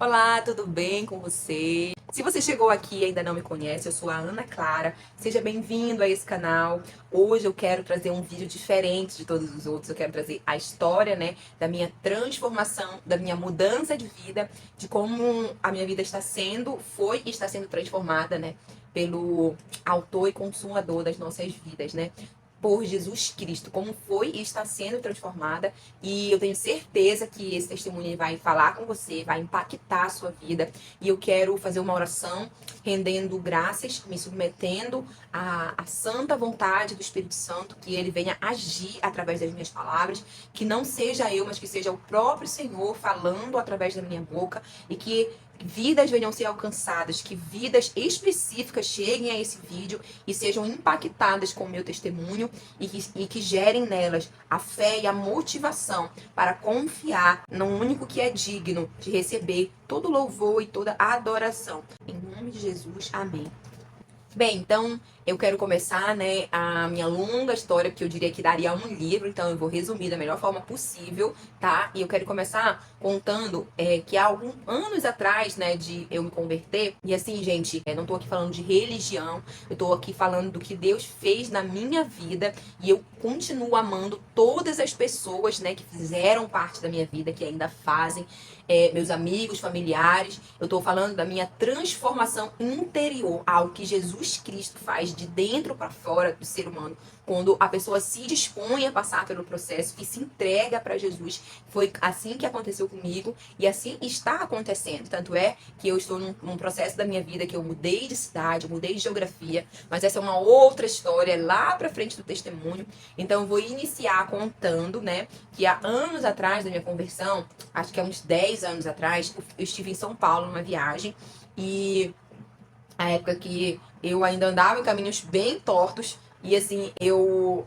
Olá, tudo bem com você? Se você chegou aqui e ainda não me conhece, eu sou a Ana Clara. Seja bem-vindo a esse canal. Hoje eu quero trazer um vídeo diferente de todos os outros. Eu quero trazer a história, da minha transformação, da minha mudança de vida, de como a minha vida foi e está sendo transformada, pelo autor e consumador das nossas vidas, por Jesus Cristo, como foi e está sendo transformada. E eu tenho certeza que esse testemunho vai falar com você, vai impactar a sua vida. E eu quero fazer uma oração rendendo graças, me submetendo à santa vontade do Espírito Santo, que ele venha agir através das minhas palavras, que não seja eu, mas que seja o próprio Senhor falando através da minha boca, e que vidas venham ser alcançadas, que vidas específicas cheguem a esse vídeo e sejam impactadas com o meu testemunho e que gerem nelas a fé e a motivação para confiar no único que é digno de receber todo louvor e toda adoração. Em nome de Jesus, amém. Bem, então eu quero começar, a minha longa história, porque eu diria que daria um livro, então eu vou resumir da melhor forma possível, tá? E eu quero começar contando que há alguns anos atrás, de eu me converter, e assim, gente, não tô aqui falando de religião, eu tô aqui falando do que Deus fez na minha vida, e eu continuo amando todas as pessoas, que fizeram parte da minha vida, que ainda fazem, meus amigos, familiares. Eu tô falando da minha transformação interior, algo que Jesus Cristo faz de dentro para fora do ser humano, quando a pessoa se dispõe a passar pelo processo e se entrega para Jesus. Foi assim que aconteceu comigo e assim está acontecendo. Tanto é que eu estou num processo da minha vida que eu mudei de cidade, eu mudei de geografia, mas essa é uma outra história lá para frente do testemunho. Então eu vou iniciar contando, que há anos atrás da minha conversão, acho que há uns 10 anos atrás, eu estive em São Paulo numa viagem, e a época que eu ainda andava em caminhos bem tortos, e assim, eu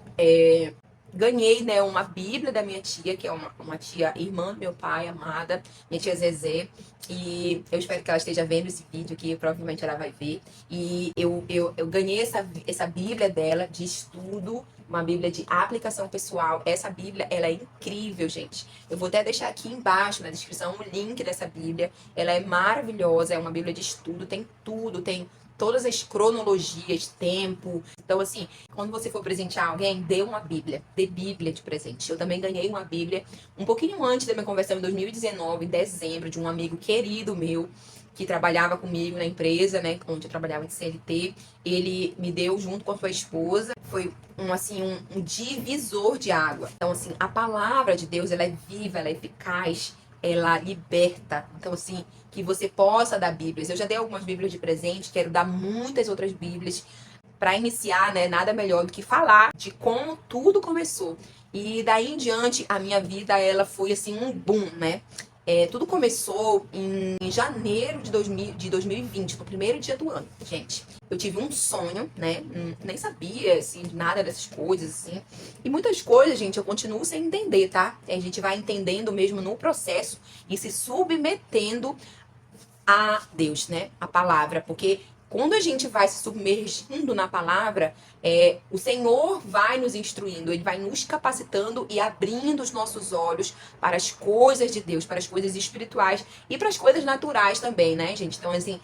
ganhei, uma Bíblia da minha tia, que é uma tia irmã do meu pai, amada, minha tia Zezé, e eu espero que ela esteja vendo esse vídeo, que provavelmente ela vai ver. E eu ganhei essa Bíblia dela de estudo, uma Bíblia de aplicação pessoal. Essa Bíblia, ela é incrível, gente. Eu vou até deixar aqui embaixo na descrição o link dessa Bíblia. Ela é maravilhosa, é uma Bíblia de estudo, tem tudo, tem todas as cronologias, tempo. Então, assim, quando você for presentear alguém, dê uma Bíblia, dê Bíblia de presente. Eu também ganhei uma Bíblia um pouquinho antes da minha conversão, em 2019, em dezembro, de um amigo querido meu, que trabalhava comigo na empresa, onde eu trabalhava de CLT. Ele me deu junto com a sua esposa. Foi um divisor de água. Então, assim, a palavra de Deus, ela é viva, ela é eficaz, ela liberta. Então, assim, que você possa dar Bíblias. Eu já dei algumas Bíblias de presente, quero dar muitas outras Bíblias. Para iniciar, nada melhor do que falar de como tudo começou. E daí em diante, a minha vida, ela foi assim um boom, tudo começou em janeiro de 2020, no primeiro dia do ano, gente. Eu tive um sonho, Nem sabia, assim, nada dessas coisas, assim. E muitas coisas, gente, eu continuo sem entender, tá? A gente vai entendendo mesmo no processo e se submetendo a Deus, a palavra, porque quando a gente vai se submergindo na palavra, o Senhor vai nos instruindo, Ele vai nos capacitando e abrindo os nossos olhos para as coisas de Deus, para as coisas espirituais e para as coisas naturais também, gente? Então, assim,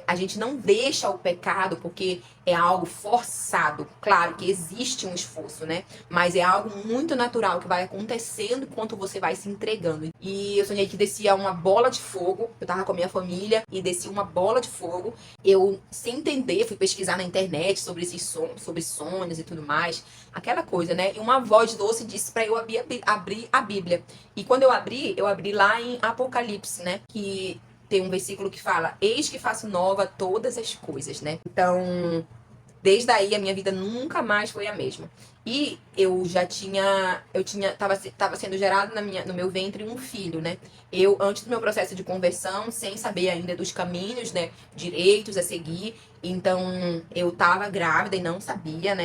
a gente não deixa o pecado porque é algo forçado. Claro que existe um esforço, mas é algo muito natural que vai acontecendo enquanto você vai se entregando. E eu sonhei que descia uma bola de fogo. Eu tava com a minha família e descia uma bola de fogo. Eu, sem entender, fui pesquisar na internet sobre esses sobre sonhos e tudo mais. Aquela coisa, E uma voz doce disse pra eu abrir a Bíblia. E quando eu abri lá em Apocalipse, Que tem um versículo que fala: eis que faço nova todas as coisas, Então, desde aí a minha vida nunca mais foi a mesma. E tava sendo gerado no meu ventre um filho, Eu, antes do meu processo de conversão, sem saber ainda dos caminhos, direitos a seguir, então eu tava grávida e não sabia,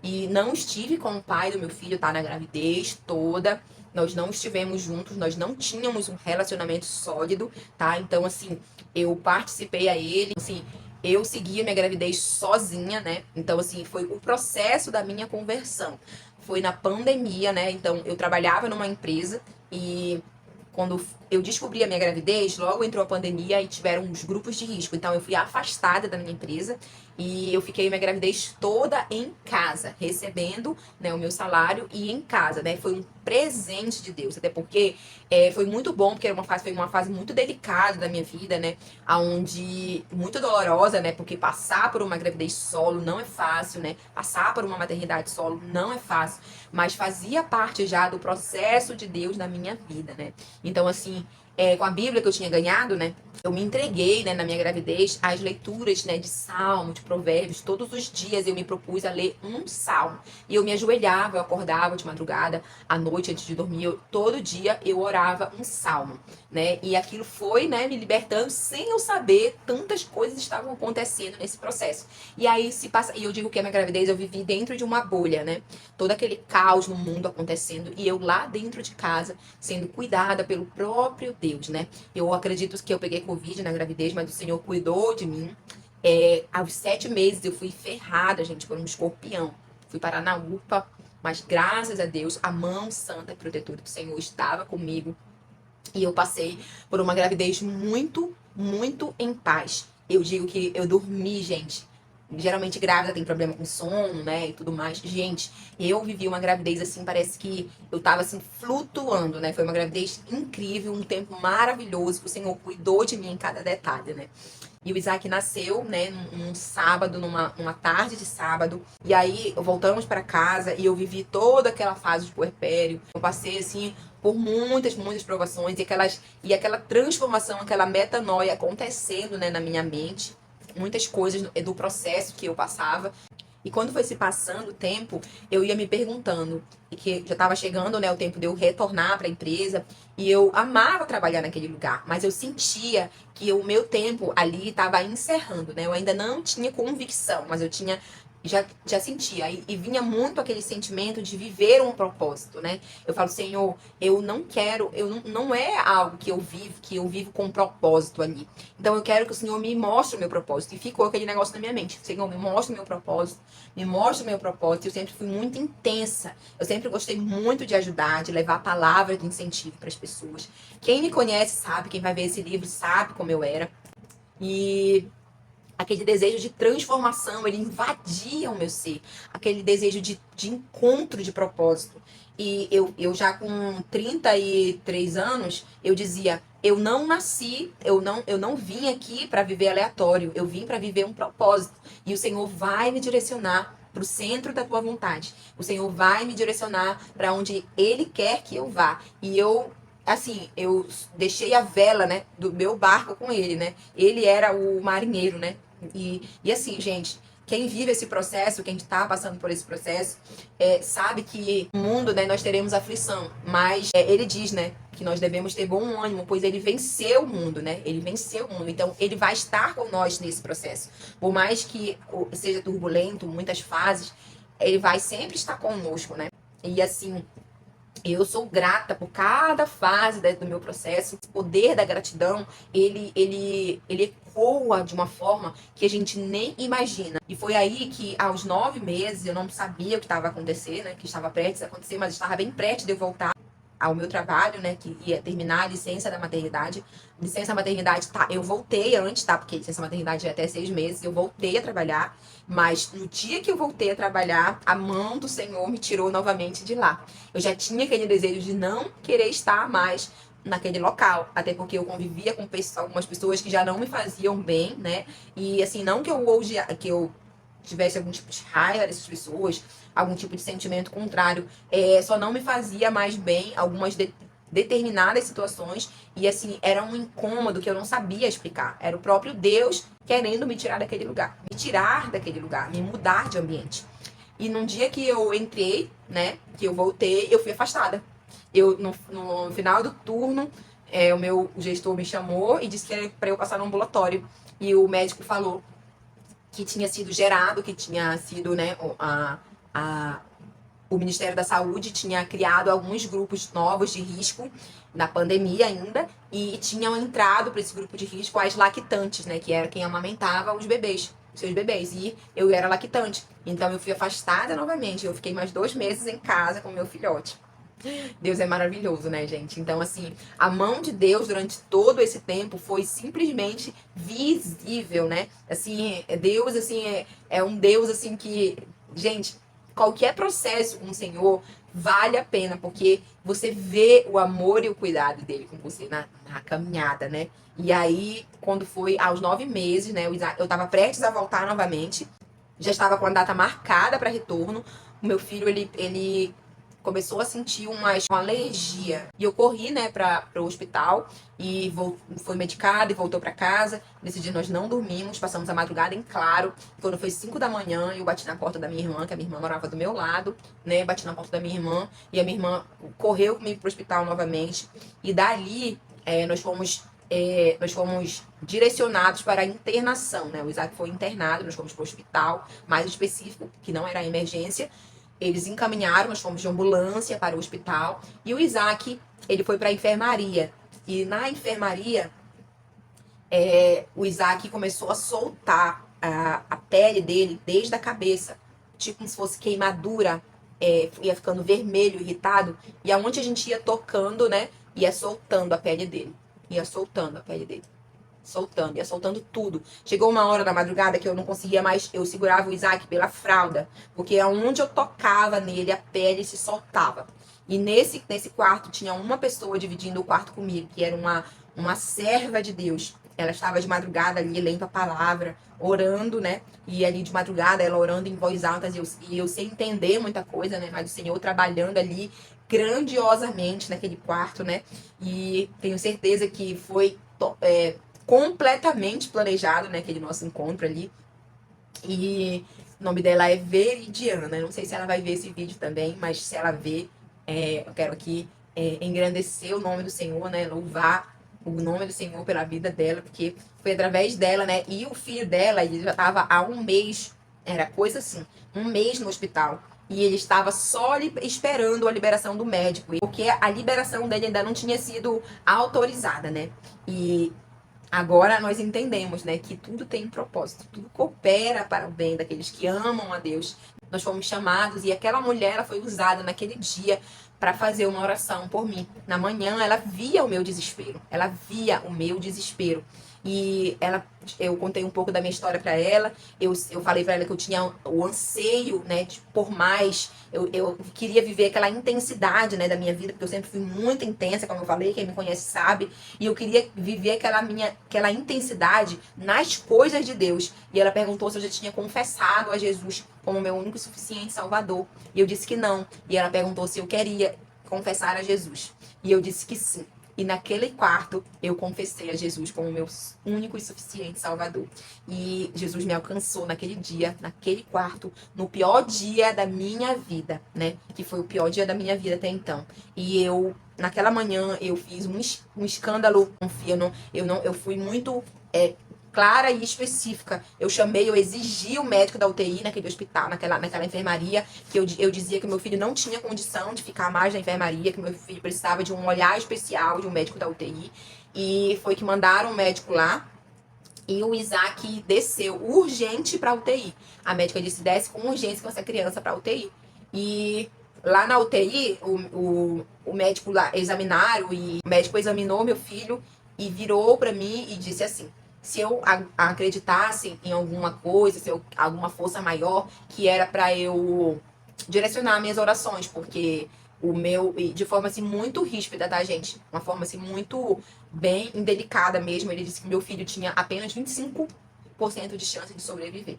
E não estive com o pai do meu filho, tá? Na gravidez toda. Nós não estivemos juntos, nós não tínhamos um relacionamento sólido, tá? Então, assim, eu participei a ele, assim, eu segui a minha gravidez sozinha, Então, assim, foi o processo da minha conversão. Foi na pandemia, Então, eu trabalhava numa empresa e quando eu descobri a minha gravidez, logo entrou a pandemia e tiveram os grupos de risco. Então eu fui afastada da minha empresa e eu fiquei minha gravidez toda em casa, recebendo, né, o meu salário e em casa, né? Foi um presente de Deus, até porque foi muito bom, porque foi uma fase muito delicada da minha vida, né? Onde muito dolorosa, né? Porque passar por uma gravidez solo não é fácil, né? Passar por uma maternidade solo não é fácil, mas fazia parte já do processo de Deus na minha vida, né? Então, assim, com a Bíblia que eu tinha ganhado, né? Eu me entreguei, né, na minha gravidez, às leituras, né, de Salmo, de Provérbios. Todos os dias eu me propus a ler um salmo. E eu me ajoelhava, eu acordava de madrugada, à noite, antes de dormir. Todo dia eu orava um salmo, né? E aquilo foi, né, me libertando sem eu saber. Tantas coisas estavam acontecendo nesse processo. E aí se passa. E eu digo que a minha gravidez eu vivi dentro de uma bolha, né? Todo aquele caos no mundo acontecendo. E eu lá dentro de casa, sendo cuidada pelo próprio Deus, né? Eu acredito que eu peguei Covid na gravidez, mas o Senhor cuidou de mim. Aos 7 meses eu fui ferrada, gente, por um escorpião. Fui parar na UPA, mas graças a Deus, a mão santa e protetora do Senhor estava comigo. E eu passei por uma gravidez muito, muito em paz. Eu digo que eu dormi, gente. Geralmente grávida tem problema com sono, né, e tudo mais. Gente, eu vivi uma gravidez assim, parece que eu tava assim flutuando, né? Foi uma gravidez incrível, um tempo maravilhoso, que o Senhor cuidou de mim em cada detalhe, né? E o Isaac nasceu, né, num sábado, numa tarde de sábado. E aí voltamos para casa e eu vivi toda aquela fase de puerpério. Eu passei assim por muitas, muitas provações e aquela transformação, aquela metanoia acontecendo, né, na minha mente. Muitas coisas do processo que eu passava. E quando foi se passando o tempo, eu ia me perguntando, e que já estava chegando, né, o tempo de eu retornar para a empresa, e eu amava trabalhar naquele lugar, mas eu sentia que o meu tempo ali estava encerrando, né? Eu ainda não tinha convicção, mas eu tinha já sentia e vinha muito aquele sentimento de viver um propósito, né? Eu falo, Senhor, eu não quero, não é algo que eu vivo com propósito ali. Então eu quero que o Senhor me mostre o meu propósito. E ficou aquele negócio na minha mente. Senhor, me mostra o meu propósito, me mostra o meu propósito. Eu sempre fui muito intensa. Eu sempre gostei muito de ajudar, de levar palavras de incentivo para as pessoas. Quem me conhece sabe, quem vai ver esse livro sabe como eu era. E aquele desejo de transformação, ele invadia o meu ser. Aquele desejo de encontro de propósito. E eu já com 33 anos, eu dizia, eu não nasci, eu não vim aqui para viver aleatório, eu vim para viver um propósito. E o Senhor vai me direcionar para o centro da tua vontade. O Senhor vai me direcionar para onde Ele quer que eu vá. E eu, assim, eu deixei a vela, né, do meu barco com Ele, né? Ele era o marinheiro, né? E assim, gente, quem vive esse processo, quem está passando por esse processo, sabe que no mundo, né, nós teremos aflição. Mas ele diz, né, que nós devemos ter bom ânimo, pois ele venceu o mundo, né? Ele venceu o mundo. Então, ele vai estar com nós nesse processo. Por mais que seja turbulento, muitas fases, ele vai sempre estar conosco, né? E assim, eu sou grata por cada fase do meu processo. O poder da gratidão, ele ecoa de uma forma que a gente nem imagina. E foi aí que, aos 9 meses, eu não sabia o que estava acontecendo, né? Que estava prestes a acontecer, mas estava bem prestes de eu voltar ao meu trabalho, né, que ia terminar a licença da maternidade. Licença maternidade, tá, eu voltei antes, tá, porque licença maternidade é até 6 meses, eu voltei a trabalhar, mas no dia que eu voltei a trabalhar, a mão do Senhor me tirou novamente de lá. Eu já tinha aquele desejo de não querer estar mais naquele local, até porque eu convivia com algumas pessoas que já não me faziam bem, né, e assim, não que eu hoje, que eu tivesse algum tipo de raiva dessas pessoas, algum tipo de sentimento contrário, só não me fazia mais bem algumas determinadas situações, e assim, era um incômodo que eu não sabia explicar. Era o próprio Deus querendo me tirar daquele lugar, me mudar de ambiente. E num dia que eu entrei, né, que eu voltei, eu fui afastada. Eu, no final do turno, o gestor me chamou e disse que era para eu passar no ambulatório. E o médico falou que tinha sido gerado, que tinha sido, né, o Ministério da Saúde tinha criado alguns grupos novos de risco na pandemia ainda, e tinham entrado para esse grupo de risco as lactantes, né, que era quem amamentava os bebês, seus bebês, e eu era lactante. Então eu fui afastada novamente, eu fiquei mais 2 meses em casa com meu filhote. Deus é maravilhoso, né, gente? Então, assim, a mão de Deus durante todo esse tempo foi simplesmente visível, né? Assim, Deus, assim, é um Deus, assim, que, gente, qualquer processo com o Senhor vale a pena, porque você vê o amor e o cuidado dele com você na caminhada, né? E aí, quando foi aos 9 meses, né, eu tava prestes a voltar novamente, já estava com a data marcada para retorno. O meu filho, ele começou a sentir uma alergia. E eu corri, né, para o hospital e foi medicado e voltou para casa. Nesse dia nós não dormimos, passamos a madrugada em claro. Quando foi 5 da manhã, eu bati na porta da minha irmã, que a minha irmã morava do meu lado, né? Bati na porta da minha irmã e a minha irmã correu comigo pro hospital novamente. E dali, nós fomos direcionados para a internação, né? O Isaac foi internado, nós fomos para o hospital mais específico, que não era emergência. Eles encaminharam, nós fomos de ambulância para o hospital. E o Isaac, ele foi para a enfermaria. E na enfermaria, o Isaac começou a soltar a pele dele desde a cabeça. Tipo como se fosse queimadura. Ia ficando vermelho, irritado. E aonde a gente ia tocando, né? Ia soltando a pele dele. Ia soltando a pele dele. Soltando, ia soltando tudo. Chegou uma hora da madrugada que eu não conseguia mais, eu segurava o Isaac pela fralda, porque aonde eu tocava nele, a pele se soltava. E nesse quarto tinha uma pessoa dividindo o quarto comigo, que era uma serva de Deus. Ela estava de madrugada ali, lendo a palavra, orando, né? E ali de madrugada, ela orando em voz alta, e eu sem entender muita coisa, né? Mas o Senhor trabalhando ali grandiosamente naquele quarto, né? E tenho certeza que foi completamente planejado, né? Aquele nosso encontro ali. E o nome dela é Veridiana. Não sei se ela vai ver esse vídeo também, mas se ela ver, eu quero aqui engrandecer o nome do Senhor, né? Louvar o nome do Senhor pela vida dela, porque foi através dela, né? E o filho dela, ele já estava há um mês, era coisa assim, um mês no hospital. E ele estava só esperando a liberação do médico, porque a liberação dele ainda não tinha sido autorizada, né? E agora nós entendemos, né, que tudo tem um propósito, tudo coopera para o bem daqueles que amam a Deus. Nós fomos chamados e aquela mulher ela foi usada naquele dia para fazer uma oração por mim. Na manhã ela via o meu desespero, ela via o meu desespero. E eu contei um pouco da minha história para ela. Eu falei para ela que eu tinha o anseio, né, por mais. Eu queria viver aquela intensidade, né, da minha vida, porque eu sempre fui muito intensa, como eu falei, quem me conhece sabe. E eu queria viver aquela intensidade nas coisas de Deus. E ela perguntou se eu já tinha confessado a Jesus como meu único e suficiente Salvador. E eu disse que não. E ela perguntou se eu queria confessar a Jesus. E eu disse que sim. E naquele quarto eu confessei a Jesus como meu único e suficiente Salvador. E Jesus me alcançou naquele dia, naquele quarto, no pior dia da minha vida, né? Que foi o pior dia da minha vida até então. E naquela manhã, eu fiz um escândalo. Eu fui muito clara e específica. Eu exigi o médico da UTI naquele hospital, naquela enfermaria, que eu dizia que meu filho não tinha condição de ficar mais na enfermaria, que meu filho precisava de um olhar especial de um médico da UTI. E foi que mandaram um médico lá. E o Isaac desceu urgente para UTI. A médica disse: desce com urgência com essa criança para UTI. E lá na UTI, o médico lá examinaram e o médico examinou meu filho e virou para mim e disse assim: se eu acreditasse em alguma coisa, alguma força maior, que era para eu direcionar minhas orações, porque de forma assim muito ríspida, tá, gente? Uma forma assim muito bem indelicada mesmo. Ele disse que meu filho tinha apenas 25% de chance de sobreviver.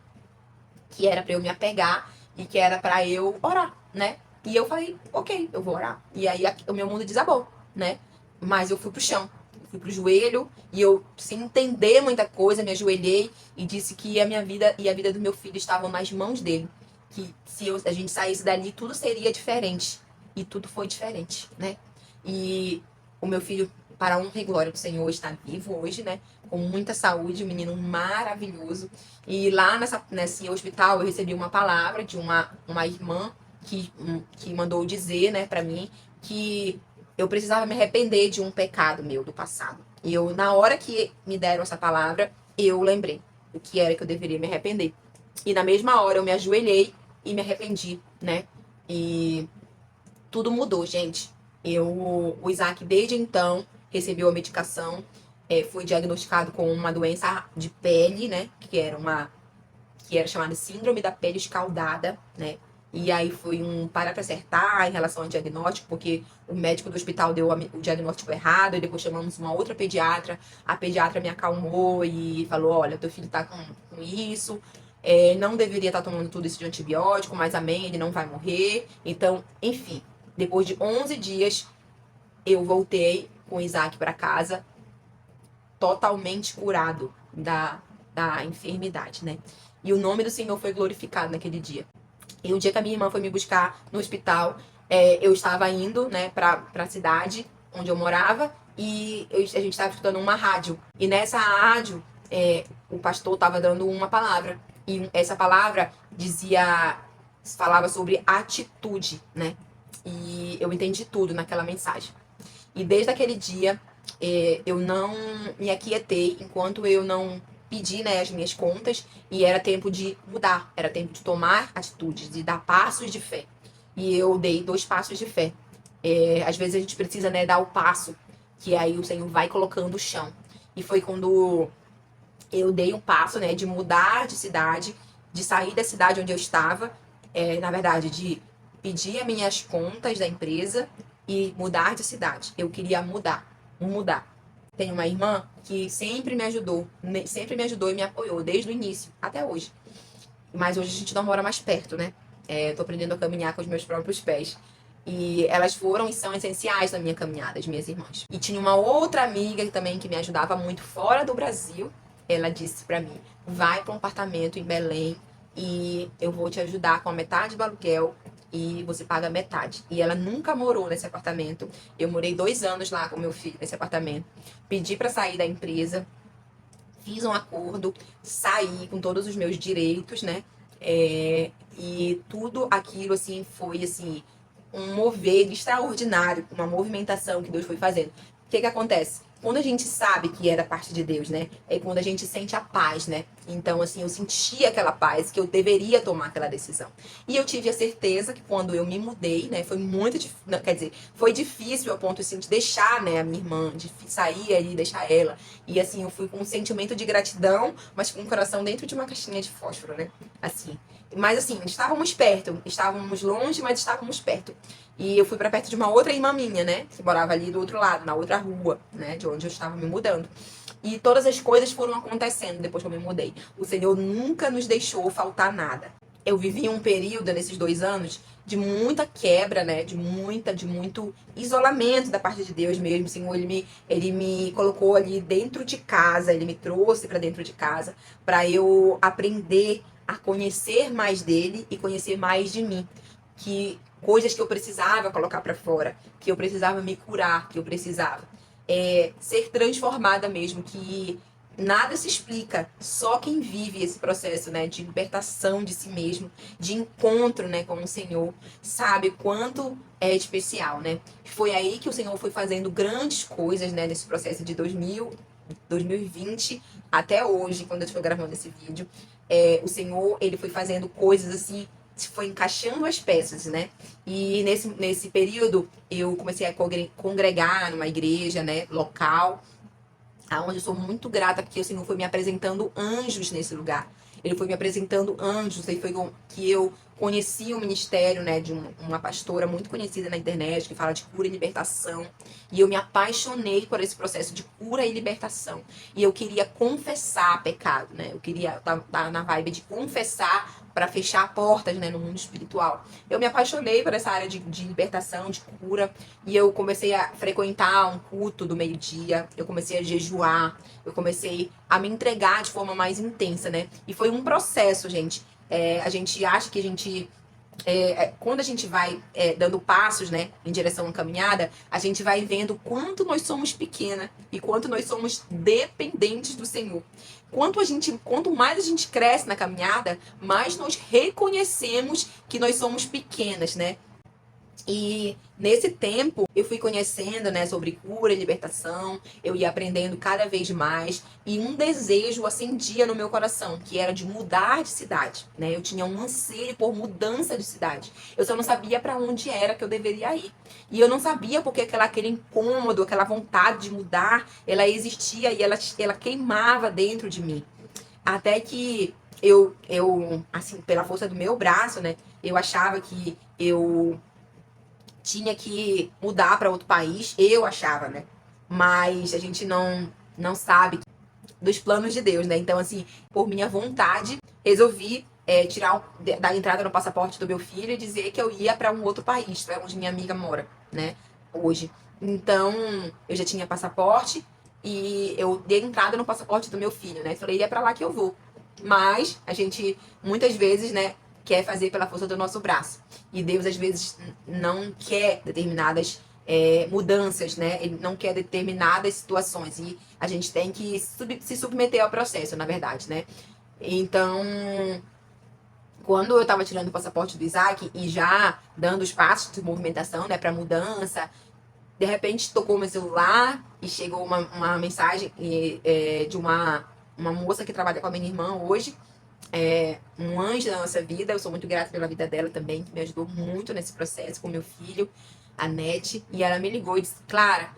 Que era para eu me apegar e que era para eu orar, né? E eu falei, ok, eu vou orar. E aí o meu mundo desabou, né? Mas eu fui pro chão, eu fui pro joelho e eu, sem entender muita coisa, me ajoelhei e disse que a minha vida e a vida do meu filho estavam nas mãos dele. Que se a gente saísse dali, tudo seria diferente. E tudo foi diferente, né? E o meu filho, para a honra e glória do Senhor, está vivo hoje, né? Com muita saúde, um menino maravilhoso. E lá nesse hospital eu recebi uma palavra de uma irmã que mandou dizer, né, para mim, que eu precisava me arrepender de um pecado meu do passado. E na hora que me deram essa palavra, eu lembrei o que era que eu deveria me arrepender. E na mesma hora eu me ajoelhei e me arrependi, né? E Tudo mudou, gente. O Isaac, desde então, recebeu a medicação, foi diagnosticado com uma doença de pele, né? Que era chamada síndrome da pele escaldada, né? E aí foi um parar pra acertar em relação ao diagnóstico, porque o médico do hospital deu o diagnóstico errado, e depois chamamos uma outra pediatra. A pediatra me acalmou e falou: olha, teu filho tá com isso, não deveria estar tomando tudo isso de antibiótico, mas amém, ele não vai morrer. Então, enfim, depois de 11 dias, eu voltei com o Isaac para casa, totalmente curado da enfermidade, né? E o nome do Senhor foi glorificado naquele dia. E o dia que a minha irmã foi me buscar no hospital, eu estava indo, né, para a cidade onde eu morava e a gente estava escutando uma rádio. E nessa rádio, o pastor estava dando uma palavra. E essa palavra falava sobre atitude, né? E eu entendi tudo naquela mensagem. E desde aquele dia, eu não me aquietei enquanto eu não pedi, né, as minhas contas, e era tempo de mudar, era tempo de tomar atitudes, de dar passos de fé. E eu dei 2 passos de fé. Às vezes a gente precisa, né, dar o passo, que aí o Senhor vai colocando o chão. E foi quando eu dei um passo, né, de mudar de cidade, de sair da cidade onde eu estava, na verdade, de pedir as minhas contas da empresa e mudar de cidade. Eu queria mudar. Tenho uma irmã que sempre me ajudou e me apoiou desde o início até hoje. Mas hoje a gente não mora mais perto, né? Tô aprendendo a caminhar com os meus próprios pés. E elas foram e são essenciais na minha caminhada, as minhas irmãs. E tinha uma outra amiga também que me ajudava muito fora do Brasil. Ela disse pra mim: vai para um apartamento em Belém e eu vou te ajudar com a metade do aluguel e você paga metade. E ela nunca morou nesse apartamento. Eu morei 2 anos lá com meu filho nesse apartamento. Pedi pra sair da empresa, fiz um acordo, saí com todos os meus direitos, né? E tudo aquilo, assim, foi, assim, um mover extraordinário, uma movimentação que Deus foi fazendo. O que que acontece? Quando a gente sabe que é da parte de Deus, né? É quando a gente sente a paz, né? Então, assim, eu senti aquela paz que eu deveria tomar aquela decisão. E eu tive a certeza que quando eu me mudei, né? Foi muito difícil, quer dizer, foi difícil a ponto, assim, de deixar, né, a minha irmã, de sair ali e deixar ela. E, assim, eu fui com um sentimento de gratidão, mas com o coração dentro de uma caixinha de fósforo, né? Assim. Mas, assim, estávamos perto. Estávamos longe, mas estávamos perto. E eu fui pra perto de uma outra irmã minha, né? Que morava ali do outro lado, na outra rua, né? De onde eu estava me mudando. E todas as coisas foram acontecendo depois que eu me mudei. O Senhor nunca nos deixou faltar nada. Eu vivi um período nesses 2 anos de muita quebra, né? De muito isolamento da parte de Deus mesmo. O Senhor, ele me colocou ali dentro de casa, ele me trouxe pra dentro de casa pra eu aprender a conhecer mais dele e conhecer mais de mim. Que coisas que eu precisava colocar pra fora, que eu precisava me curar, que eu precisava ser transformada mesmo, que nada se explica, só quem vive esse processo, né, de libertação de si mesmo, de encontro, né, com o Senhor, sabe quanto é especial, né? Foi aí que o Senhor foi fazendo grandes coisas, né, nesse processo de 2020 até hoje, quando eu estou gravando esse vídeo. O Senhor, ele foi fazendo coisas assim, foi encaixando as peças, né? E nesse período eu comecei a congregar numa igreja, né, local, aonde eu sou muito grata porque o Senhor foi me apresentando anjos nesse lugar. Ele foi me apresentando anjos, aí foi que eu conheci o ministério, né, de uma pastora muito conhecida na internet, que fala de cura e libertação. E eu me apaixonei por esse processo de cura e libertação. E eu queria confessar pecado, né? Eu queria estar na vibe de confessar para fechar portas, né, no mundo espiritual. Eu me apaixonei por essa área de libertação, de cura, e eu comecei a frequentar um culto do meio-dia, eu comecei a jejuar, eu comecei a me entregar de forma mais intensa, né? E foi um processo, gente. A gente acha que a gente quando a gente vai dando passos, né, em direção à caminhada, a gente vai vendo quanto nós somos pequena e quanto nós somos dependentes do Senhor. Quanto mais a gente cresce na caminhada, mais nós reconhecemos que nós somos pequenas, né? E nesse tempo eu fui conhecendo, né, sobre cura e libertação, eu ia aprendendo cada vez mais e um desejo acendia no meu coração, que era de mudar de cidade, né? Eu tinha um anseio por mudança de cidade. Eu só não sabia para onde era que eu deveria ir. E eu não sabia porque aquele incômodo, aquela vontade de mudar, ela existia e ela queimava dentro de mim. Até que assim, pela força do meu braço, né, eu achava que eu tinha que mudar para outro país, eu achava, né? Mas a gente não sabe dos planos de Deus, né? Então, assim, por minha vontade, resolvi tirar da entrada no passaporte do meu filho e dizer que eu ia para um outro país, para onde minha amiga mora, né? Hoje. Então, eu já tinha passaporte e eu dei entrada no passaporte do meu filho, né? Falei, é para lá que eu vou. Mas a gente muitas vezes, né, quer fazer pela força do nosso braço. E Deus às vezes não quer determinadas mudanças, né? Ele não quer determinadas situações. E a gente tem que se submeter ao processo, na verdade, né? Então, quando eu estava tirando o passaporte do Isaac e já dando os passos de movimentação, né, para mudança, de repente tocou meu celular e chegou uma mensagem de uma moça que trabalha com a minha irmã hoje, um anjo da nossa vida. Eu sou muito grata pela vida dela também, que me ajudou muito nesse processo com meu filho, a Nete. E ela me ligou e disse: Clara,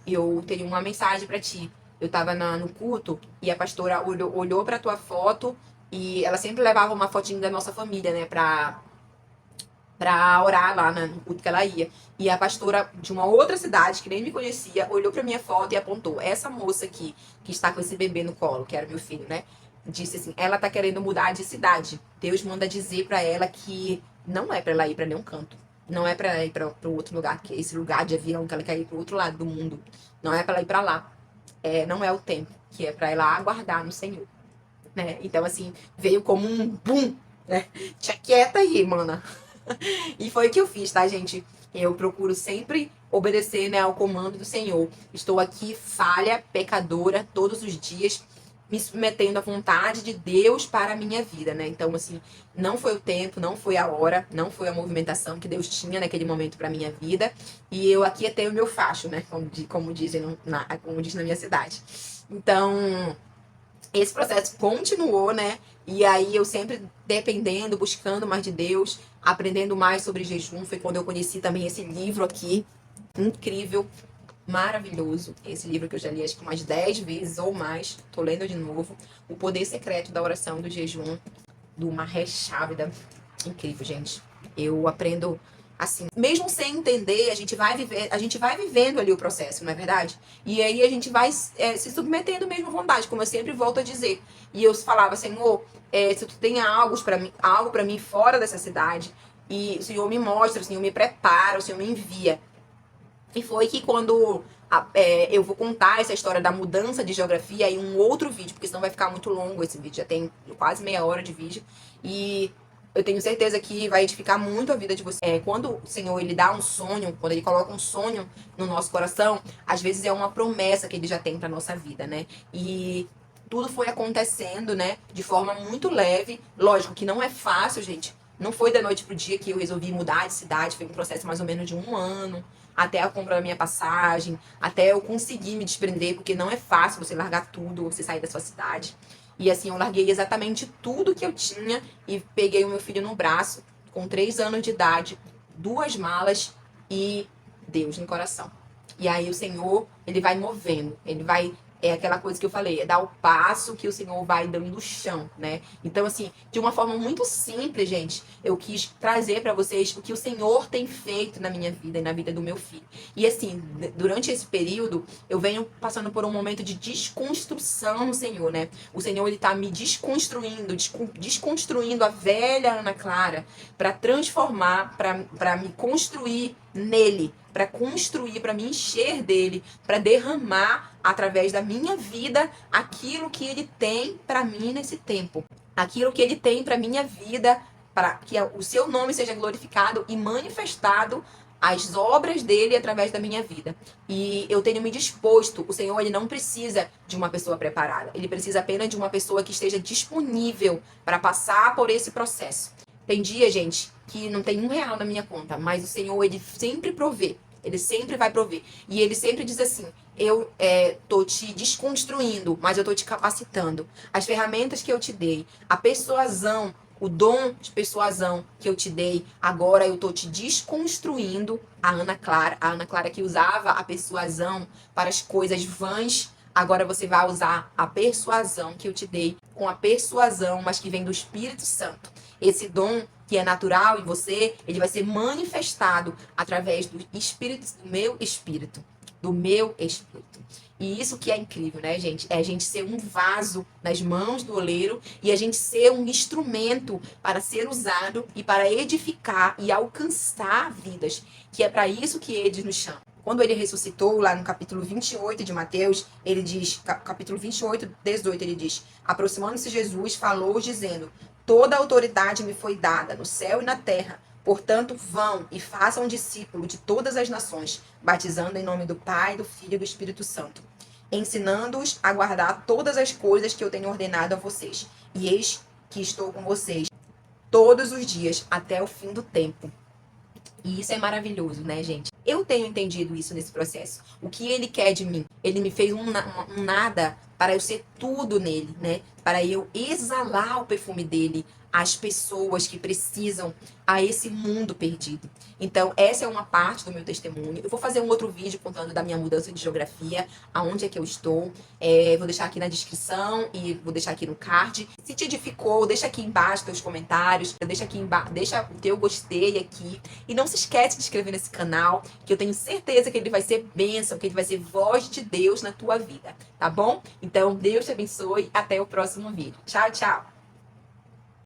eu tenho uma mensagem para ti. Eu tava no culto e a pastora olhou pra tua foto e ela sempre levava uma fotinho da nossa família, né, pra orar lá no culto que ela ia. E a pastora de uma outra cidade, que nem me conhecia, olhou pra minha foto e apontou: essa moça aqui, que está com esse bebê no colo, que era meu filho, né? Disse assim: ela tá querendo mudar de cidade. Deus manda dizer pra ela que não é pra ela ir pra nenhum canto. Não é pra ela ir pra outro lugar, que é esse lugar de avião, que ela quer ir pro outro lado do mundo. Não é pra ela ir pra lá. Não é o tempo, que é pra ela aguardar no Senhor. Né? Então, assim, veio como um bum, né? Te aquieta aí, mana. E foi o que eu fiz, tá, gente? Eu procuro sempre obedecer, né, ao comando do Senhor. Estou aqui falha, pecadora, todos os dias, me submetendo à vontade de Deus para a minha vida, né? Então, assim, não foi o tempo, não foi a hora, não foi a movimentação que Deus tinha naquele momento para minha vida. E eu aqui até o meu facho, né? Como dizem como diz na minha cidade. Então, esse processo continuou, né? E aí eu sempre dependendo, buscando mais de Deus, aprendendo mais sobre jejum. Foi quando eu conheci também esse livro aqui, incrível, maravilhoso. Esse livro que eu já li acho que umas 10 vezes ou mais. Tô lendo de novo. O Poder Secreto da Oração do Jejum, do Mahesh Chavda. Incrível, gente. Eu aprendo assim, mesmo sem entender, a gente vai vivendo ali o processo, não é verdade? E aí a gente vai se submetendo mesmo à vontade, como eu sempre volto a dizer. E eu falava: Senhor, se tu tem algo para mim fora dessa cidade, e o Senhor me mostra, o Senhor me prepara, o Senhor me envia. E foi que quando eu vou contar essa história da mudança de geografia em um outro vídeo, porque senão vai ficar muito longo esse vídeo, já tem quase meia hora de vídeo. E eu tenho certeza que vai edificar muito a vida de você. Quando o Senhor ele dá um sonho, quando ele coloca um sonho no nosso coração, às vezes é uma promessa que ele já tem para nossa vida, né? E tudo foi acontecendo, né, de forma muito leve. Lógico que não é fácil, gente. Não foi da noite pro dia que eu resolvi mudar de cidade, foi um processo mais ou menos de 1 ano, até a compra da minha passagem, até eu conseguir me desprender, porque não é fácil você largar tudo, você sair da sua cidade. E assim, eu larguei exatamente tudo que eu tinha e peguei o meu filho no braço, com 3 anos de idade, 2 malas e Deus no coração. E aí o Senhor, ele vai movendo, ele vai. É aquela coisa que eu falei, é dar o passo que o Senhor vai dando o chão, né? Então, assim, de uma forma muito simples, gente, eu quis trazer para vocês o que o Senhor tem feito na minha vida e na vida do meu filho. E, assim, durante esse período, eu venho passando por um momento de desconstrução no Senhor, né? O Senhor, ele tá me desconstruindo a velha Ana Clara para transformar, para me construir nele, para construir, para me encher dele, para derramar através da minha vida aquilo que ele tem para mim nesse tempo, aquilo que ele tem para minha vida, para que o seu nome seja glorificado e manifestado as obras dele através da minha vida. E eu tenho me disposto. O Senhor, ele não precisa de uma pessoa preparada, ele precisa apenas de uma pessoa que esteja disponível para passar por esse processo. Tem dia, gente, que não tem R$ 1 na minha conta, mas o Senhor, Ele sempre provê. Ele sempre vai prover. E Ele sempre diz assim, eu tô te desconstruindo, mas eu tô te capacitando. As ferramentas que eu te dei, a persuasão, o dom de persuasão que eu te dei, agora eu tô te desconstruindo. A Ana Clara que usava a persuasão para as coisas vãs, agora você vai usar a persuasão que eu te dei com a persuasão, mas que vem do Espírito Santo. Esse dom que é natural em você, ele vai ser manifestado através do espírito, do meu espírito. E isso que é incrível, né, gente? É a gente ser um vaso nas mãos do oleiro e a gente ser um instrumento para ser usado e para edificar e alcançar vidas, que é para isso que ele nos chama. Quando ele ressuscitou, lá no capítulo 28 de Mateus, ele diz, capítulo 28, 18, ele diz: aproximando-se Jesus, falou dizendo: toda a autoridade me foi dada no céu e na terra. Portanto, vão e façam discípulo de todas as nações, batizando em nome do Pai, do Filho e do Espírito Santo, ensinando-os a guardar todas as coisas que eu tenho ordenado a vocês. E eis que estou com vocês todos os dias até o fim do tempo. E isso é maravilhoso, né, gente? Eu tenho entendido isso nesse processo. O que ele quer de mim? Ele me fez um nada para eu ser tudo nele, né? Para eu exalar o perfume dele às pessoas que precisam, a esse mundo perdido. Então, essa é uma parte do meu testemunho. Eu vou fazer um outro vídeo contando da minha mudança de geografia, aonde é que eu estou. Vou deixar aqui na descrição e vou deixar aqui no card. Se te edificou, deixa aqui embaixo teus comentários. Deixa aqui embaixo, deixa o teu gostei aqui. E não se esquece de se inscrever nesse canal, que eu tenho certeza que ele vai ser bênção, que ele vai ser voz de Deus na tua vida, tá bom? Então, Deus te abençoe. Até o próximo vídeo. Tchau, tchau!